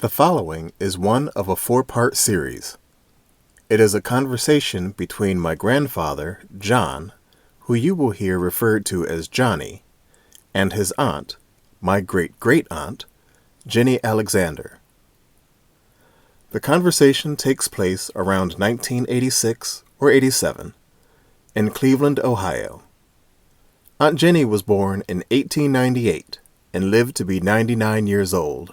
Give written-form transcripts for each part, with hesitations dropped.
The following is one of a four-part series. It is a conversation between my grandfather, John, who you will hear referred to as Johnny, and his aunt, my great-great-aunt, Jenny Alexander. The conversation takes place around 1986 or 87 in Cleveland, Ohio. Aunt Jenny was born in 1898 and lived to be 99 years old.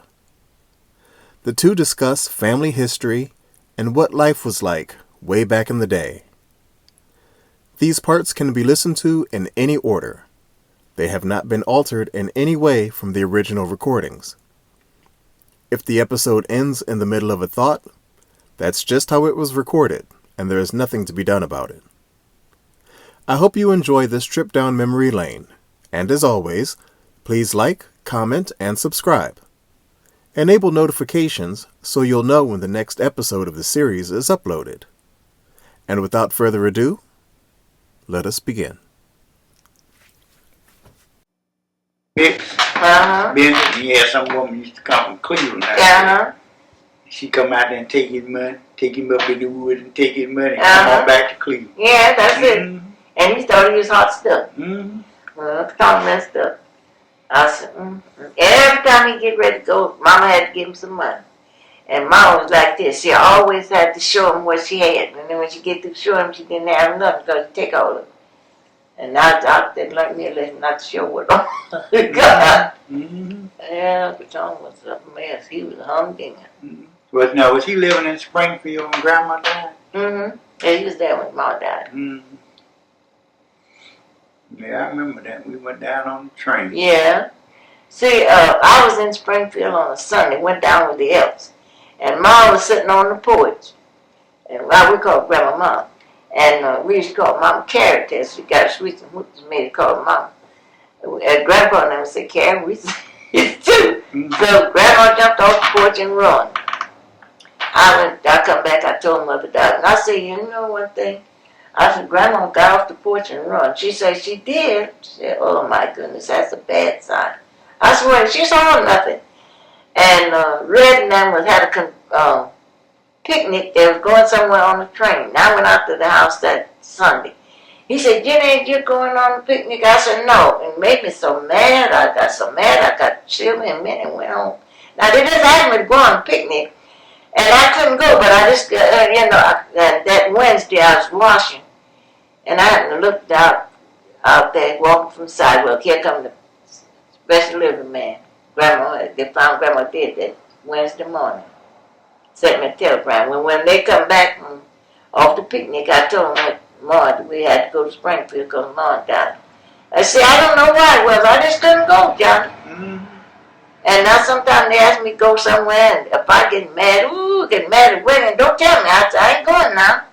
The two discuss family history and what life was like way back in the day. These parts can be listened to in any order. They have not been altered in any way from the original recordings. If the episode ends in the middle of a thought, that's just how it was recorded, and there is nothing to be done about it. I hope you enjoy this trip down memory lane, and as always, please like, comment, and subscribe. Enable notifications so you'll know when the next episode of the series is uploaded. And without further ado, let us begin. Yeah, some woman used to come from Cleveland. She come out there and take his money, take him up in the woods and take his money and come on back to Cleveland. Yeah, that's it. And he thought he was hot stuff. Talking that stuff. I said, Every time he get ready to go, Mama had to give him some money. And Mama was like this. She always had to show him what she had. And then when she get to show him, she didn't have enough because she take all of it. And now they learned me a lesson not to show what God. Yeah, but Tom was a mess. He was a humdinger. Was he living in Springfield when Grandma died? Yeah, he was there when Mom died. Yeah, I remember that. We went down on the train. Yeah. See, I was in Springfield on a Sunday, went down with the elves. And Mom was sitting on the porch. And we called Grandma Mom. And we used to call Mama Carrot Test. We got sweets and whoops and made it call Mama. And Grandpa never said Carrot, we said it too. So Grandma jumped off the porch and run. I come back, I told Mother Dad. And I said, you know one thing? I said, Grandma got off the porch and run. She said she did. She said, oh my goodness, that's a bad sign. I swear, she saw nothing. And Red and them had a picnic. They was going somewhere on the train. And I went out to the house that Sunday. He said, Jenny, ain't you going on a picnic? I said, no. And it made me so mad. I got so mad. I got chilly and went home. Now, they just asked me to go on a picnic. And I couldn't go, but I just, that Wednesday I was washing. And I happened to look out there, walking from the sidewalk. Here come the special delivery man. They found Grandma dead that Wednesday morning. Sent me a telegram. When they come back off the picnic, I told them that we had to go to Springfield because Mom died. I said, I don't know why it was. I just couldn't go, Johnny. And now sometimes they ask me to go somewhere, and if I get mad at women, don't tell me. I said, I ain't going now.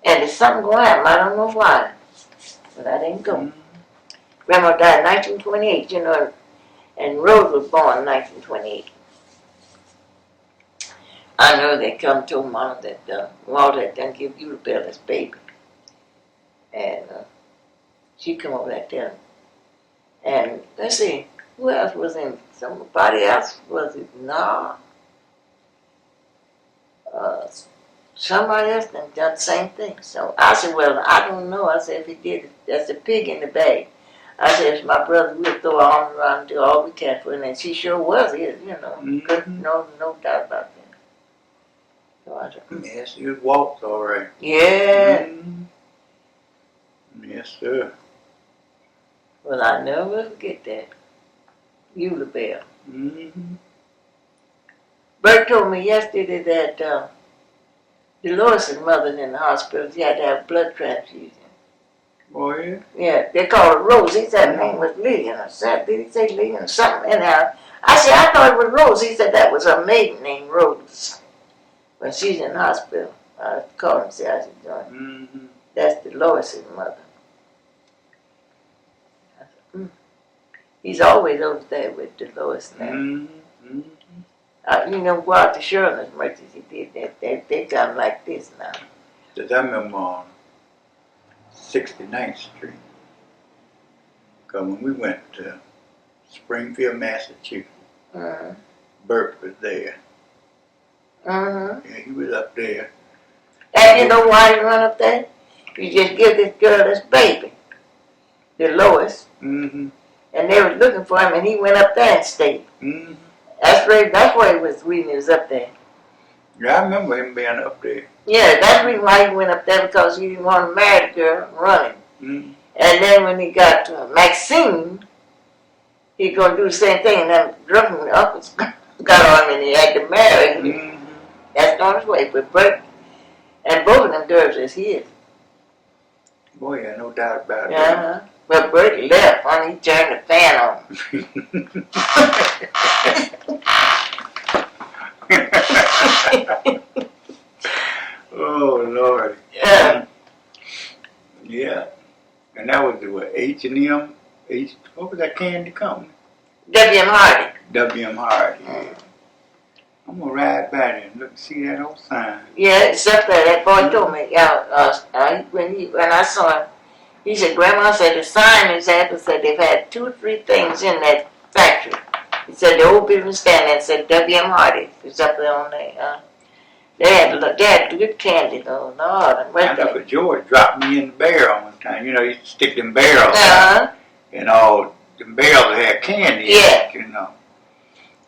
And there's something going to happen. I don't know why. But I didn't go. Grandma died in 1928, and Rose was born in 1928. I know they come to Mom that Walter had done give you the bill as baby. And she come over that there. And let's see, who else was in? Somebody else was it? No. Somebody else done the same thing. So I said, well, I don't know. I said, if he did it, that's a pig in the bag. I said, if my brother, we'll throw our arms around and do all we can for him. And she sure was, no doubt about that. So I said, Yes, he walked all right. Yeah. Yes, sir. Well, I never will forget that. Eula Bell. Bert told me yesterday that Dolores' mother's in the hospital. She had to have blood transfusion. Oh, yeah? Yeah, they called her Rose. He said her name was Lillian. I said, did he say Lillian or something? Anyhow, I said, I thought it was Rose. He said that was her maiden name, Rose. When she's in the hospital, I called him and said, how's she doing? That's Dolores' mother. I said, He's always over there with Dolores now. Go out to Sherman as much as he did. They got like this now. Because I remember on 69th Street. Because when we went to Springfield, Massachusetts, Bert was there. Mm-hmm. Yeah, he was up there. And you know why he run up there? You just give this girl this baby, the Lois. Mm-hmm. And they was looking for him, and he went up there and stayed. Mm-hmm. That's why he was reading. He was up there. Yeah, I remember him being up there. Yeah, that's the reason why he went up there, because he didn't want to marry the girl and run him. Mm-hmm. And then when he got to Maxine, he gonna do the same thing, and then drunken uncles got on him, and he had to marry him. Mm-hmm. That's on his way. But Bert, and both of them girls is his. Boy, yeah, no doubt about it. Uh-huh. But Bert left when he turned the fan on. Oh, Lord. Yeah. Yeah. And that was the what, H&M? What was that candy company? W.M. Hardy. W.M. Hardy. I'm going to ride by there and look and see that old sign. Yeah, except that boy told me, when I saw him, he said, Grandma said the sign is at, said they've had 2 or 3 things in that factory. He said the old business stand there said W.M. Hardy. It's up there on there. They had good candy though, Lord. I remember George dropped me in the barrel one time. You know, he used to stick them barrels out. And all the barrels had candy in it, you know.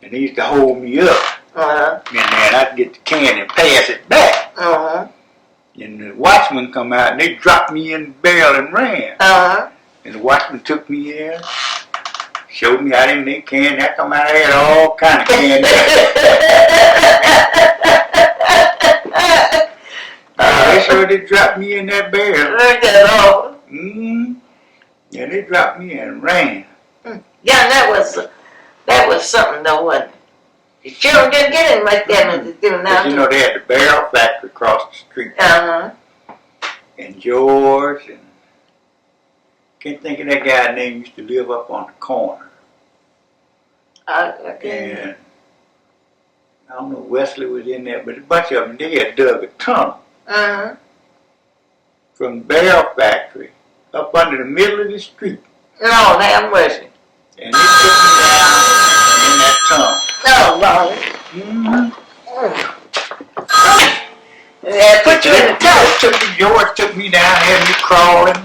And he used to hold me up. And then I'd get the candy and pass it back. And the watchman come out and they dropped me in the barrel and ran. And the watchman took me in, showed me how they make candy. I come out, I had all kind of candy. They sure did drop me in that barrel. Mm-hmm. Yeah, they dropped me and ran. Yeah, that was something though, wasn't it? The children didn't get in like that as they do now. But you know, they had the barrel factory across the street. And George, and can't think of that guy's name, used to live up on the corner. And I don't know, Wesley was in there, but a bunch of them, they had dug a tunnel from the barrel factory up under the middle of the street. No, damn Wesley. And they took me down in that tunnel. No, Lord. Yeah, put you in the tunnel. George took me down, had me crawling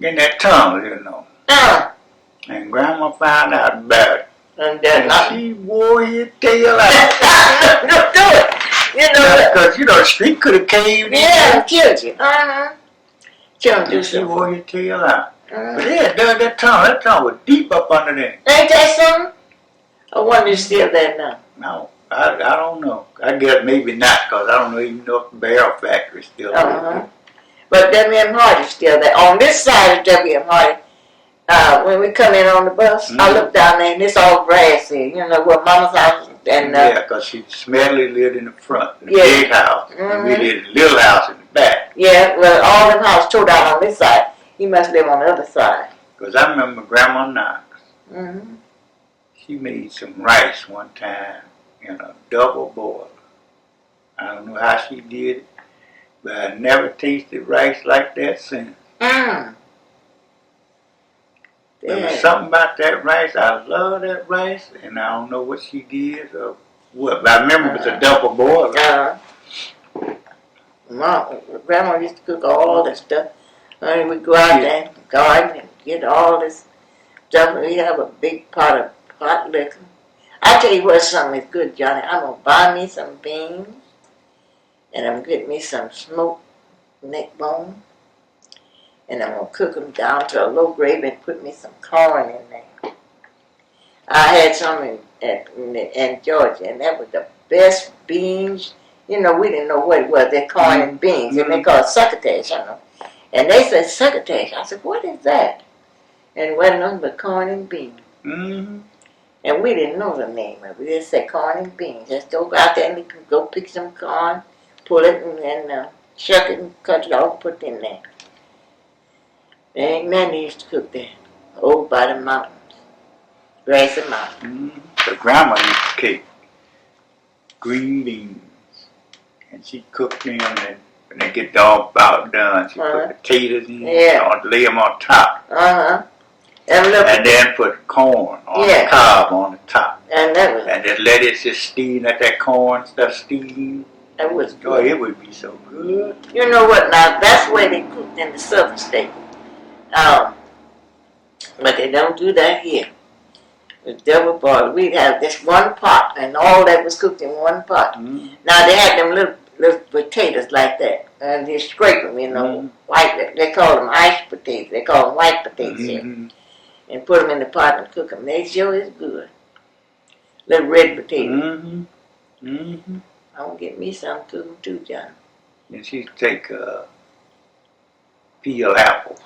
in that tunnel, you know. And Grandma found out about it. And she wore his tail out. Don't do it. You know, because, you know, the street could have caved in. Yeah, killed you. She wore his tail out. But yeah, that tunnel was deep up under there. Ain't that something? I wonder if it's still there now. No, I don't know. I guess maybe not, because I don't even know if the barrel factory is still there. But W.M. Hardy's still there. On this side of W.M. Hardy, when we come in on the bus, I look down there and it's all grassy. You know, where Mama's house and yeah, because Smedley lived in the front, in the big house, and we lived in the little house in the back. Yeah, well, all them houses tore down on this side. He must live on the other side. Because I remember Grandma Knox. She made some rice one time in a double boiler. I don't know how she did it, but I never tasted rice like that since. There was something about that rice. I love that rice, and I don't know what she did or what. But I remember it was a double boiler. Grandma used to cook all this stuff. And we'd go out there and garden and get all this stuff. We have a big pot of hot liquor. I tell you what, something is good, Johnny. I'm going to buy me some beans, and I'm going to get me some smoked neck bone, and I'm going to cook them down to a low gravy and put me some corn in there. I had some in Georgia, and that was the best beans. You know, we didn't know what it was. They're corn and beans, and they call it succotash, you know. And they said succotash. I said, what is that? And it wasn't nothing but corn and beans. And we didn't know the name of it. We just said corn and beans. Just go out there and you can go pick some corn, pull it, and then shuck it and cut it off, put it in there. There ain't many used to cook there. Over by the mountains. Grassy mountains. But Grandma used to cook green beans. And she cooked them, and when they get all about done, she put potatoes in and lay them on top. And then put corn on the cob on the top. And that was, and just let it just steam, let that corn stuff steam. That was good. Oh, it would be so good. You know what? Now that's the way they cooked in the southern state. But they don't do that here. The double boil. We'd have this one pot, and all that was cooked in one pot. Mm-hmm. Now they had them little potatoes like that, and they scrape them, you know, white. They call them iced potatoes. They call them white potatoes here, and put them in the pot and cook them. They sure is good. Little red potatoes. I'm gonna get me some too, John. And she take peel apples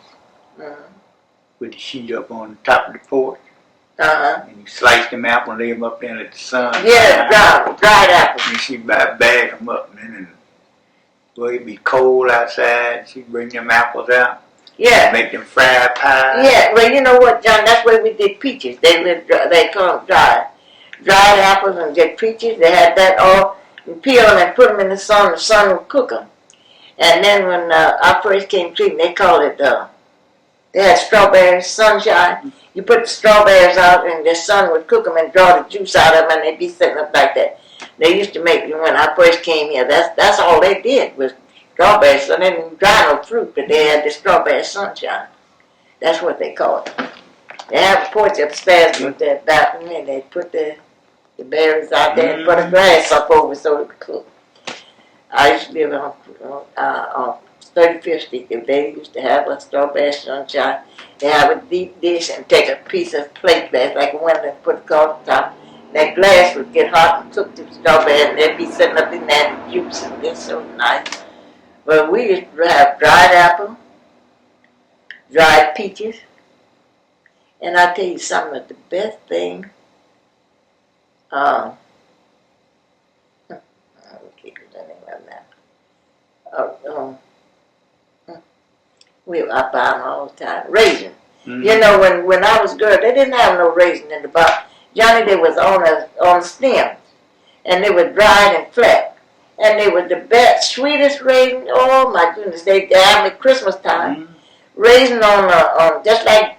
with the sheet up on the top of the porch. And you slice them apples and lay them up there in the sun. Yeah, dried apples. And she bag them up, man, and well, it'd be cold outside. She'd bring them apples out. Yeah. Make them fried pie. Yeah, well, you know what, John? That's why we did peaches. They call them dried apples and did peaches. They had that all. You peel them and put them in the sun would cook them. And then when I first came to they called it, they had strawberry sunshine. You put the strawberries out and the sun would cook them and draw the juice out of them and they'd be sitting up like that. They used to make, when I first came here, that's all they did was strawberries. So they didn't dry no fruit, but they had the strawberry sunshine. That's what they called it. They have a porch upstairs with that balcony and they put the berries out there and put the grass up over so it could cook. I used to live on 35th Street. They used to have a strawberry sunshine. They have a deep dish and take a piece of plate glass, like a window, and put it across the top. That glass would get hot and cook the strawberry, and they'd be sitting up in that juice, and it's so nice. But we used to have dried apple, dried peaches, and I tell you something of the best thing. I buy them all the time. Raisin. You know, when I was a girl, they didn't have no raisin in the box. Johnny, they was on stems, and they were dried and flat, and they were the best, sweetest raisin. Oh my goodness, they had me Christmas time. Raisin on just like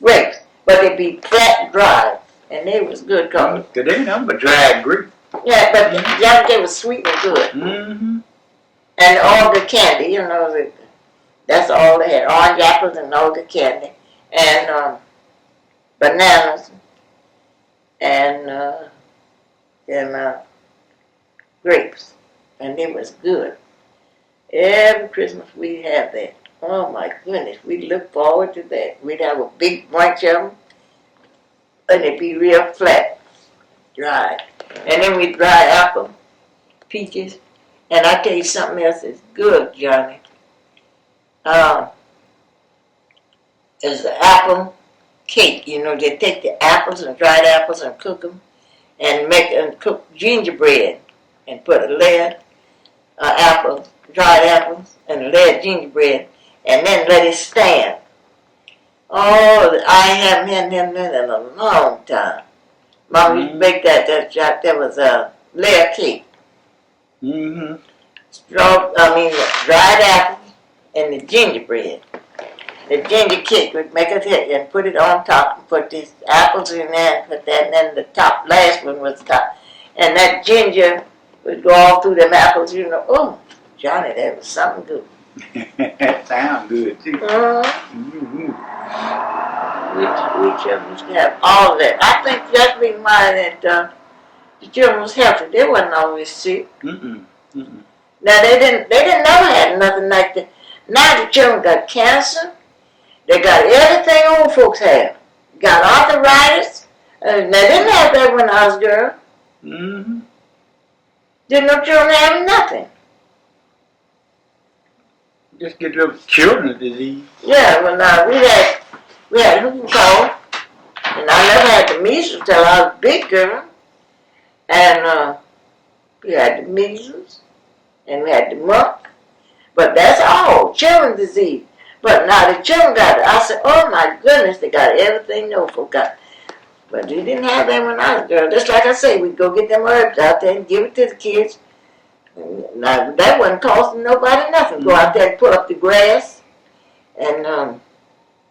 grapes, but they'd be flat, dry, and they was good color. Cause they nothing but dried grape. Yeah, but Johnny, they was sweet and good. And all the candy, you know, that's all they had. Orange apples and all the candy. And bananas. And grapes. And it was good. Every Christmas we'd have that. Oh my goodness, we'd look forward to that. We'd have a big bunch of them. And it'd be real flat, dry. And then we'd dry apple, peaches. And I tell you something else is good, Johnny. Is the apple cake. You know, they take the apples and dried apples and cook them and cook gingerbread and put a layer of apples, dried apples, and a layer of gingerbread and then let it stand. Oh, I haven't had them in a long time. Mom used to make that was a layer cake. Dried apples and the gingerbread. The ginger cake would make it hit and put it on top and put these apples in there and put that, and then the top, last one was the top. And that ginger would go all through them apples, you know. Oh, Johnny, that was something good. That sounds good too. We children used to have all of that. I think that's the reason why that the children was healthy. They wasn't always sick. Now they didn't never have nothing like that. Now the children got cancer. They got everything old folks have. Got arthritis. They didn't have that when I was a girl. Didn't no children have nothing. Just get little children's disease. Yeah, well now we had whooping cough, and I never had the measles till I was a big girl. And we had the measles, and we had the mumps. But that's all, children's disease. But now the children got it. I said, oh my goodness, they got everything no folk got. But they didn't have that when I was a girl. Just like I say, we'd go get them herbs out there and give it to the kids. Now, that wasn't costing nobody nothing. Go out there and pull up the grass and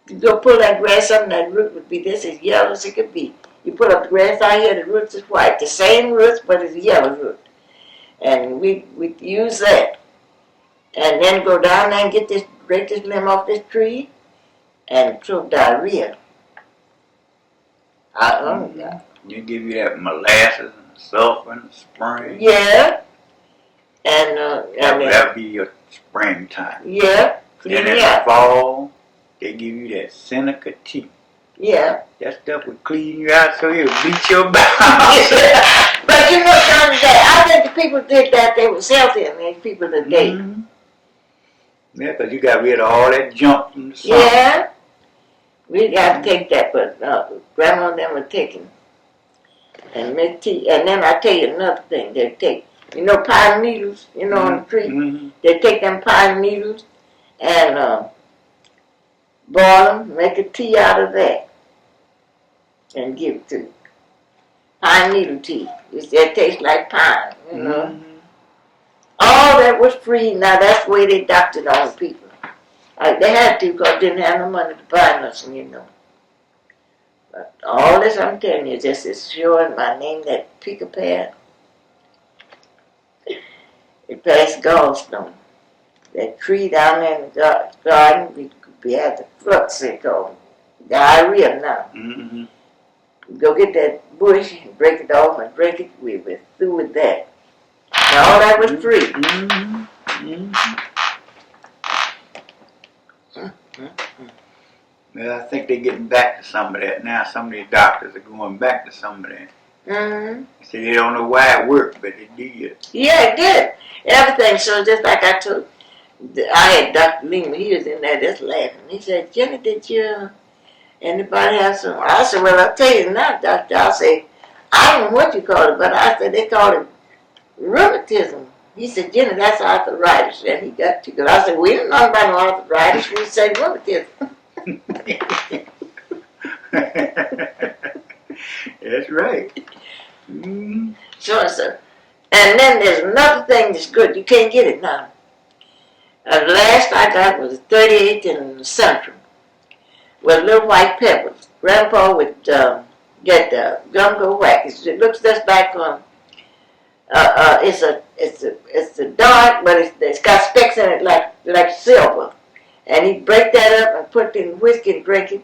You go pull that grass up and that root would be this as yellow as it could be. You pull up the grass out here, the roots is white. The same roots, but it's a yellow root. And we use that. And then go down there and break this limb off this tree and throw diarrhea. You give you that molasses and sulfur in the spring. Yeah. And that'll be your springtime. Yeah. And in the fall, they give you that Seneca tea. Yeah. That stuff would clean you out so it'll beat your bowels. But you know, Johnny, I think the people did that, they was healthier than these people today. Mm-hmm. Yeah, because you got rid of all that junk from the sun. Yeah. We got to take that, but Grandma and them were taking and make tea. And then I tell you another thing, they take, you know, pine needles, you know, on the tree. Mm-hmm. They take them pine needles and boil them, make a tea out of that, and give it to you. Pine needle tea. It tastes like pine, you know. Mm-hmm. All that was free. Now that's the way they doctored all the people. They had to because they didn't have no money to buy nothing, you know. But all this I'm telling you, just is sure in my name, that pick a pear. It passed gallstone. That tree down there in the garden, we had the flux they call it. Diarrhea now. Mm-hmm. Go get that bush and break it off and drink it. We were through with that. And all that was free. Mm-hmm. Mm-hmm. Well, I think they're getting back to some of that now. Some of these doctors are going back to some of that. Mm-hmm. See, they don't know why it worked, but it did. Yeah, it did. Everything. So just like I told, I had Dr. Lehman, he was in there just laughing. He said, Jenny, did anybody have some? I said, well, I'll tell you now, doctor. I said, I don't know what you call it, but I said, they call it rheumatism. He said, Jenny, that's arthritis. And he got to go. I said, we didn't know about no arthritis. We said rheumatism. That's right. Mm-hmm. Sure, sir. And then there's another thing that's good. You can't get it now. The last I got was 38th in the Central with little white peppers. Grandpa would get the gum whack. It looks just like it's a dark, but it's got specks in it like silver. And he'd break that up and put it in whiskey and drink it.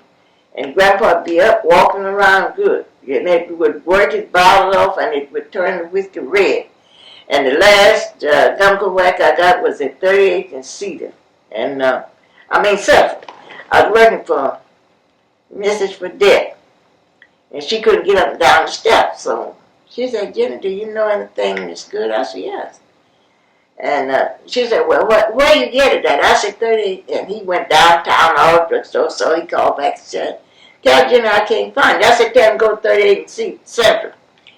And Grandpa'd be up walking around good. And it would work his bottle off and it would turn the whiskey red. And the last gum whack I got was at 38th and Cedar. And, Central. I was working for Mrs. Fredette. And she couldn't get up and down the steps. So she said, Jenny, do you know anything that's good? I said, yes. And she said, well, where you get it at? I said, 38th. And he went downtown all the drugstore, so he called back and said, tell Jenny I can't find it. I said, tell him go to 38th and Central.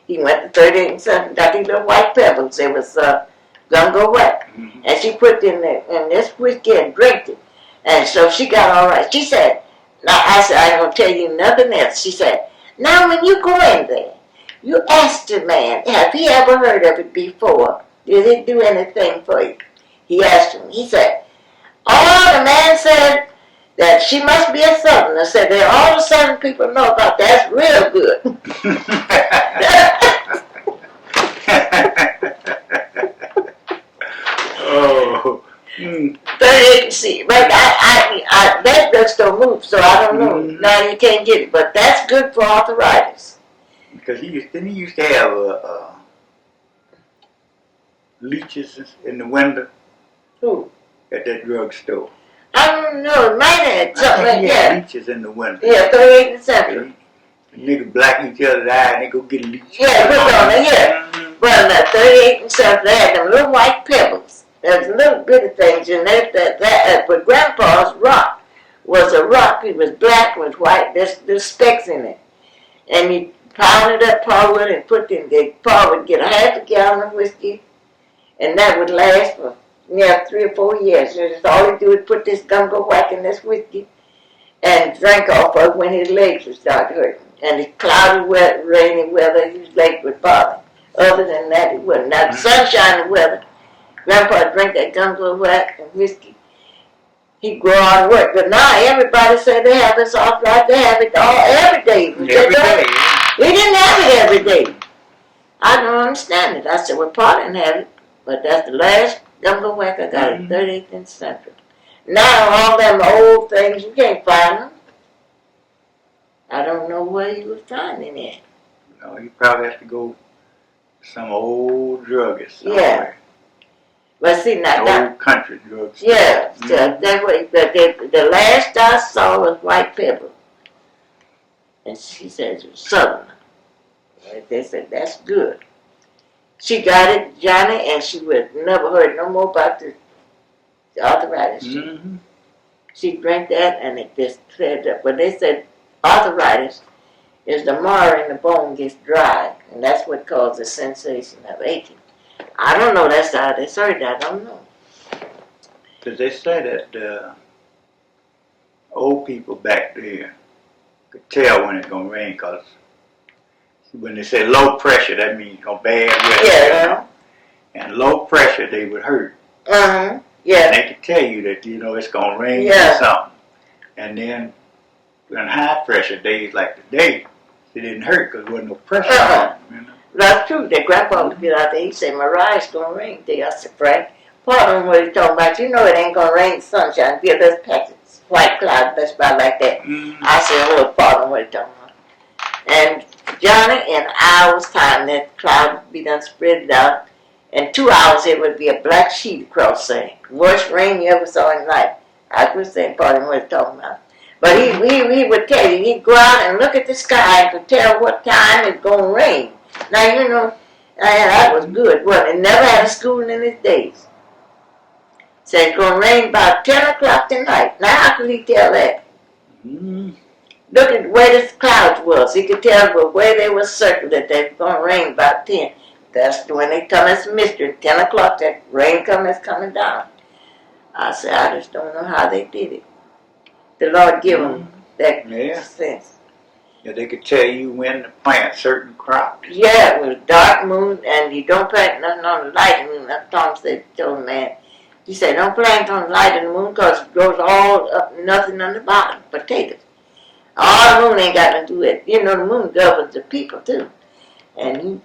He went to 38th and Central, got these little white pebbles. It was gum whack. Mm-hmm. And she put it in this whiskey and drank it. And so she got all right. She said, now I said, I ain't going to tell you nothing else. She said, now when you go in there, you ask the man, have he ever heard of it before? Did it do anything for you? He asked him. He said, the man said that she must be a Southerner. Said that all the Southern people know about that. That's real good. Oh. 38 see, but I that drugstore moved, so I don't know. Mm-hmm. Now you can't get it, but that's good for arthritis. Because he used to have leeches in the window. Who? At that drugstore. I don't know. It might have something like that. Leeches in the window. Yeah, 38 and 7. Niggas black each other's eye and they go get leeches. Yeah, put on it, yeah. Mm-hmm. Well, 38 and 7, they had them little white pebbles. There's little bitty things in there. But Grandpa's rock was a rock. It was black with white. There's specks in it. And he pounded up Pa would and put in there. Pa would get a half a gallon of whiskey. And that would last for 3 or 4 years. And that's all he'd do is put this gum whack in this whiskey and drink off of it when his legs would start hurting. And it's cloudy, wet, rainy weather, his legs would bother. Other than that, it wouldn't. Now, the sunshiny weather, Grandpa would drink that gum whack and whiskey. He'd go out and work. But now everybody say they have this arthritis. They have it all every day. Every day. We didn't have it every day. I don't understand it. I said, well, Pa didn't have it, but that's the last gumbo whack I got at 38th and Central. Now all them old things, you can't find them. I don't know where you would find any at. No, you probably have to go to some old druggist somewhere. Yeah. But see, now old country drugs. Yeah, that way. The last I saw was White Pepper. And she said it was Southern. They said, that's good. She got it, Johnny, and she would never heard no more about the arthritis. Mm-hmm. She drank that, and it just cleared up. But they said arthritis is the marrow in the bone gets dry, and that's what causes the sensation of aching. I don't know, that's how they said that, I don't know. Because they say that old people back there could tell when it's going to rain, because when they say low pressure, that means it's going to bad weather. Yeah. And low pressure, they would hurt. Uh-huh. Yeah. And they could tell you that, it's going to rain or something. And then when high pressure days like today, it didn't hurt because there wasn't no pressure on them, That's true. That grandpa would get out there, he'd say, Mariah's going to rain today. I said, Frank, part of what he's talking about, it ain't going to rain sunshine. Be a little patch of white cloud, that's about like that. Mm-hmm. I said, oh, part of what he's talking about. And Johnny, in hours' time, that cloud would be done spread out. In 2 hours, it would be a black sheet across there. Worst rain you ever saw in life. I could say part of what he's talking about. But he would tell you, he'd go out and look at the sky and could tell what time it's going to rain. Now, that was good. Well, he never had a school in his days. Said it's going to rain about 10 o'clock tonight. Now, how could he tell that? Mm-hmm. Look at where the clouds was. He could tell where they were circled that they were going to rain about 10. That's when they come as mystery. 10 o'clock, that rain is coming down. I said, I just don't know how they did it. The Lord give them that sense. Yeah, they could tell you when to plant certain crops. Yeah, it was dark moon, and you don't plant nothing on the light moon. That's Tom said, told the man. He said, don't plant on the light of the moon because it grows all up, nothing on the bottom, potatoes. All the moon ain't got nothing to do with it. The moon governs the people, too. And he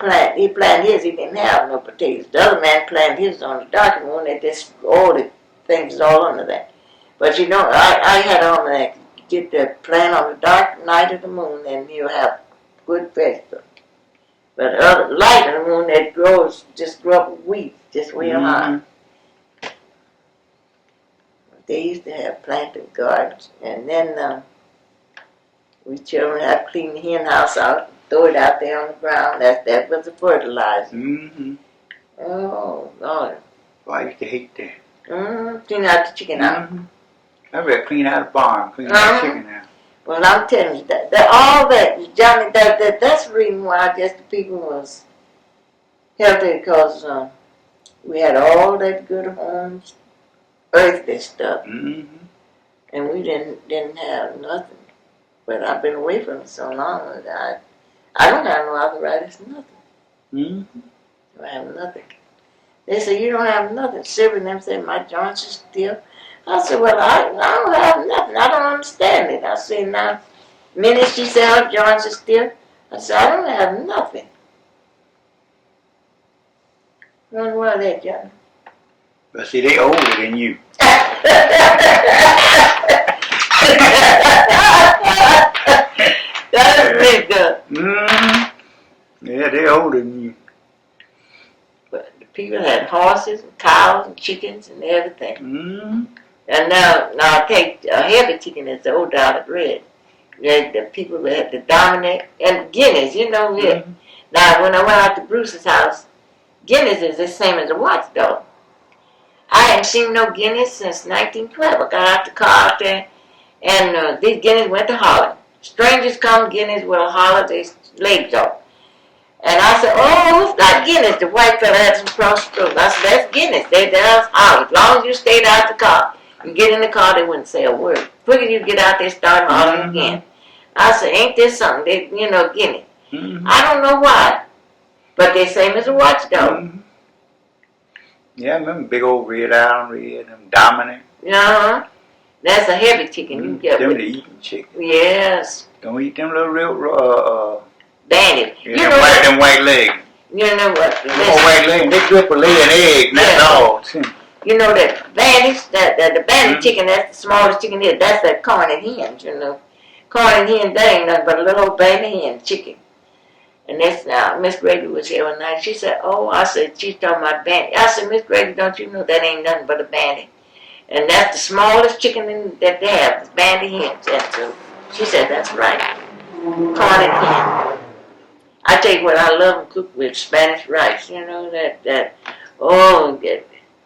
planted his, he didn't have no potatoes. The other man planted his on the dark moon, and just all the things is all under that. But I had on that, get the plant on the dark night of the moon, and you'll have good vegetables. But the other light of the moon, that just grow up wheat, just real high. They used to have planted gardens, and then we children had to clean the hen house out, throw it out there on the ground. That was the fertilizer. Mm-hmm. Oh, Lord. Well, I used to hate that. Mm-hmm. Clean out the chicken out. Mm-hmm. I better clean out a barn, clean out the chicken out. Well, I'm telling you all that, Johnny, that's the reason why I guess the people was healthy, because we had all that good homes, earthly stuff, and we didn't have nothing. But I've been away from it so long that I don't have no arthritis, nothing. I have nothing. They say, you don't have nothing. Silver and them said, my joints are stiff. I said, well, I don't have nothing. I don't understand it. I said, now, Minnie, she said her joints are stiff. I said, I don't have nothing. You wonder why that, John? But see, they older than you. That's big good. Yeah, they're older than you. But the people had horses and cows and chickens and everything. And now I take a heavy chicken is the old dollar bread. The people had the dominant and Guinness, Now when I went out to Bruce's house, Guinness is the same as a watchdog. I hadn't seen no Guinness since 1912. I got out the car out there, and these Guinness went to Holland. Strangers come, Guinness will holler their legs off. And I said, oh, who's got Guinness? The white fella had some cross throat. I said, that's Guinness. That's holler. As long as you stayed out the car, you get in the car, they wouldn't say a word. Quicker you get out there, start hollering again. I said, ain't this something? Guinness. I don't know why, but they same as a watchdog. Yeah, I remember big old red, iron red, and dominant. That's a heavy chicken. You get them the eating chicken. Yes. Don't eat them little real bandit. Yeah, them white legs. You know what? Them white legs, they good for laying eggs, that's all. You know that bandits, the bandit chicken, that's the smallest chicken there. That's that corn and hens, you know. Corn and hens, that ain't nothing but a little old bandit hen chicken. And that's Miss Grady was here one night. She said, "Oh," I said, "She's talking about bandit." I said, "Miss Grady, don't you know that ain't nothing but a bandit?" And that's the smallest chicken that they have, is bandit hens. And so she said, "That's right, corn and hen." I tell you what, I love them cooked with Spanish rice. You know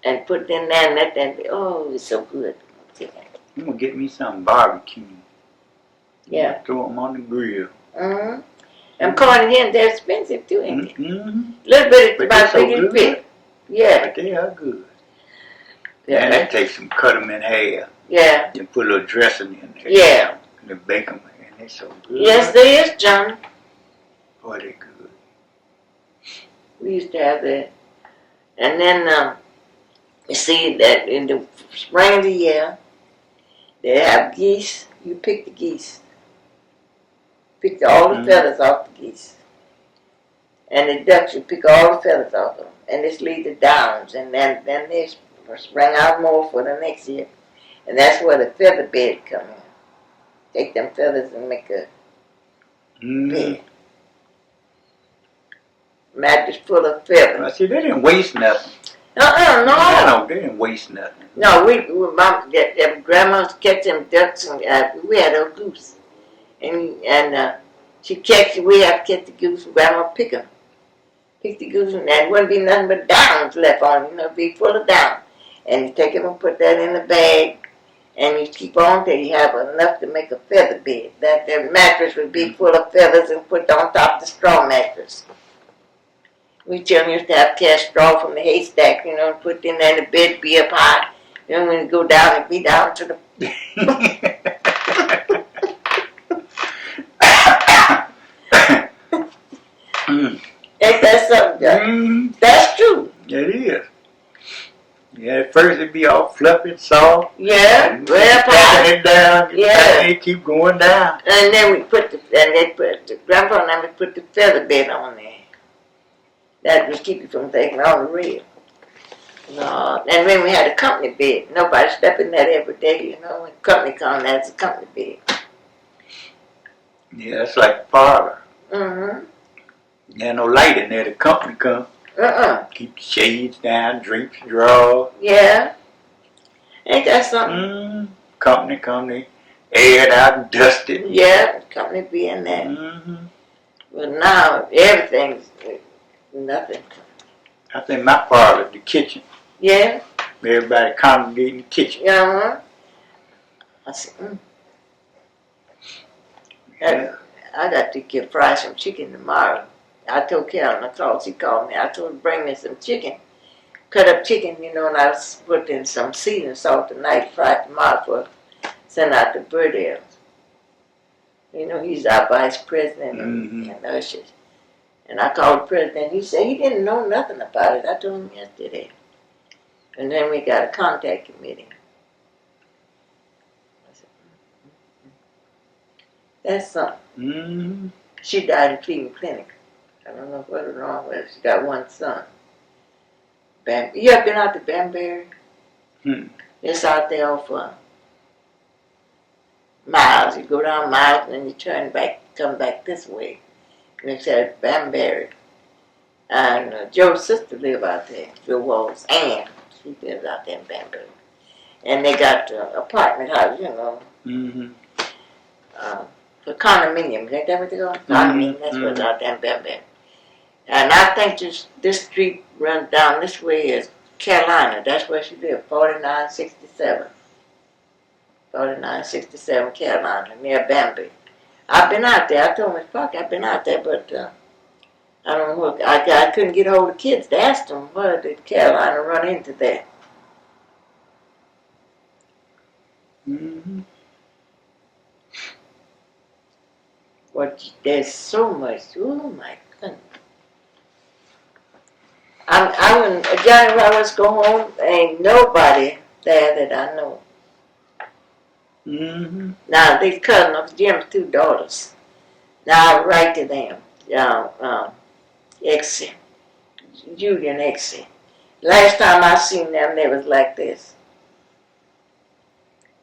and put it in there and let that be. Oh, it's so good. I'm gonna get me some barbecue. Yeah. Throw them on the grill. Mm-hmm. And corn and hens, they're expensive too, ain't they? Mm-hmm. Little bit, it's about big as big. Yeah. But they are good. Yeah. And they take some, cut them in half. Yeah. And put a little dressing in there. Yeah. And then bake them, and they're so good. Yes, they is, John. Boy, they're good. We used to have that. And then, you see that in the spring of the year, they have geese. You pick the geese. Pick all the feathers off the geese. And the ducks, you pick all the feathers off them. And just leave the downs. And then they spring out more for the next year. And that's where the feather bed come in. Take them feathers and make a bed. Mattress full of feathers. Well, see, they didn't waste nothing. No. No, they didn't waste nothing. No, grandma kept them ducks, and we had a goose, and she catch. We have to catch the goose, and grandma pick the goose, and there wouldn't be nothing but downs left on. It'd be full of down, and you take them and put that in the bag, and you keep on till you have enough to make a feather bed. That mattress would be full of feathers and put on top of the straw mattress. We children used to have cast straw from the haystack, and put in there, and the bed be up high. Then when you go down, it'd be down to the... Ain't that something, John? That's true. It is. Yeah, at first it'd be all fluffy and soft. Yeah, well, passing it down. Yeah, and keep going down. And then grandpa and I would put the feather bed on there. That would keep you from taking all the rib. No, and then we had a company bed. Nobody slept in that every day, When company come, that's a company bed. Yeah, it's like a parlor. Mm-hmm. You had no light in there. The company come. Keep the shades down, drapes, drawers. Yeah. Ain't that something? Company come, they air it out and dust it. Yeah, company be in there. But now, everything's nothing. I think my parlor, the kitchen. Yeah. Everybody congregate in the kitchen. Yeah. I said, Yeah. I got to fry some chicken tomorrow. I told Carolyn, she called me. I told her to bring me some chicken. Cut up chicken, and I put in some seasoning salt tonight, fried tomorrow for send out to Birdales. He's our vice president and ushers. And I called the president. He said he didn't know nothing about it. I told him yesterday. And then we got a contact committee. I said, That's something. She died in Cleveland Clinic. I don't know what was wrong with her. She got one son. You ever been out to Banbury? It's out there off Miles. You go down Miles and then you turn back, come back this way. And it's at Banbury. And Joe's sister live out there. Joe Walls. Ann. She lives out there in Banbury. And they got apartment house, for condominiums. Ain't that what they call it? Condominium. That's what's out there in Banbury. And I think this street runs down this way is Carolina. That's where she lived, 4967. 4967 Carolina, near Bambi. I've been out there. I told Miss Parker I've been out there, but I don't know. I couldn't get hold of kids to ask them where did Carolina run into that. But there's so much. Oh my goodness. When Johnny Roberts go home, ain't nobody there that I know. Mm-hmm. Now, they cousin of Jim's 2 daughters. Now, I write to them. Exie, Judy and Exie. Last time I seen them, they was like this.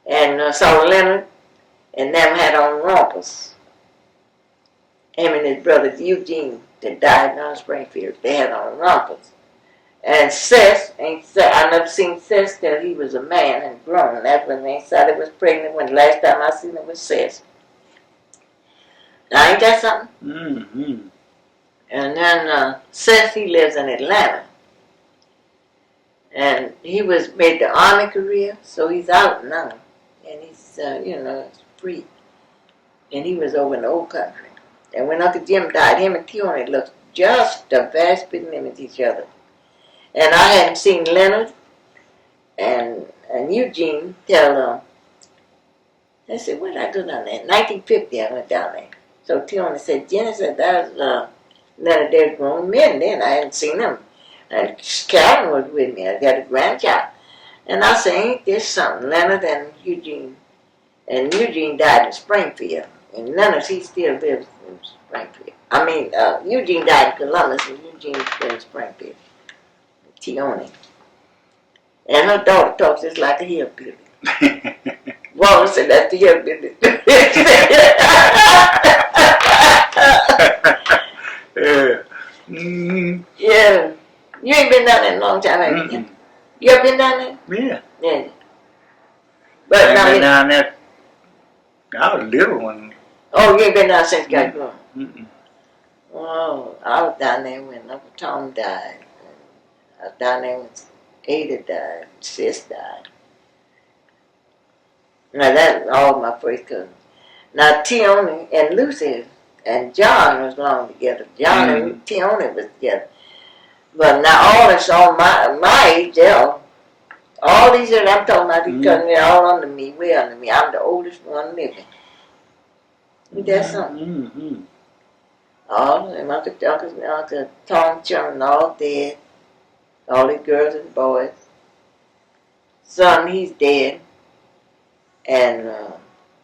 And saw Leonard and them had on rompers. Him and his brother Eugene that died in Springfield, they had on rompers. And Seth, I never seen Seth till he was a man and grown. That's when they said he was pregnant. When the last time I seen him was Seth. Now ain't that something? Mm-hmm. And then Seth, he lives in Atlanta. And he was made the Army career, so he's out now. And he's, free. And he was over in the old country. And when Uncle Jim died, him and Tione looked just a vast bit of each other. And I hadn't seen Leonard and Eugene till, I said, what did I do down there? 1950 I went down there. So Tione said, Jenny said, that was Leonard, they're grown men then. I hadn't seen them. And Karen was with me. I got a grandchild. And I said, ain't this something? Leonard and Eugene. And Eugene died in Springfield. And Leonard, he still lives in Springfield. I mean, Eugene died in Columbus and Eugene lives in Springfield. Tione. And her daughter talks just like a hillbilly. Walter said, that's the hillbilly. Yeah. Mm-hmm. Yeah. You ain't been down there in a long time, have you? Mm-hmm. You ever been down there? Yeah. Yeah. But I now been down there. I was little one. Oh, you ain't been down since you got grown? Mm-mm. Oh, I was down there when Uncle Tom died. I was down there when Ada died, Sis died. Now that's all my first cousins. Now Tione and Lucy and John was long together. John and Tione was together. But now all that's on my age, all these that I'm talking about, these cousins, they're all under me, way under me. I'm the oldest one living. Ain't that something? Mm-hmm. All of them, Uncle Tom Chum, all dead. All these girls and boys. Son, he's dead. And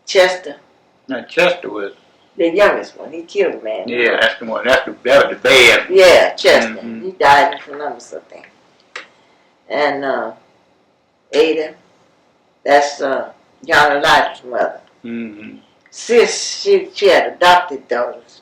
Chester. Now Chester was. The youngest one. He killed a man. Yeah, that's the one. That was the bad. Yeah, Chester. Mm-hmm. He died in Columbus, I think. And Ada, that's John Elijah's mother. Mm-hmm. Sis, she had adopted daughters.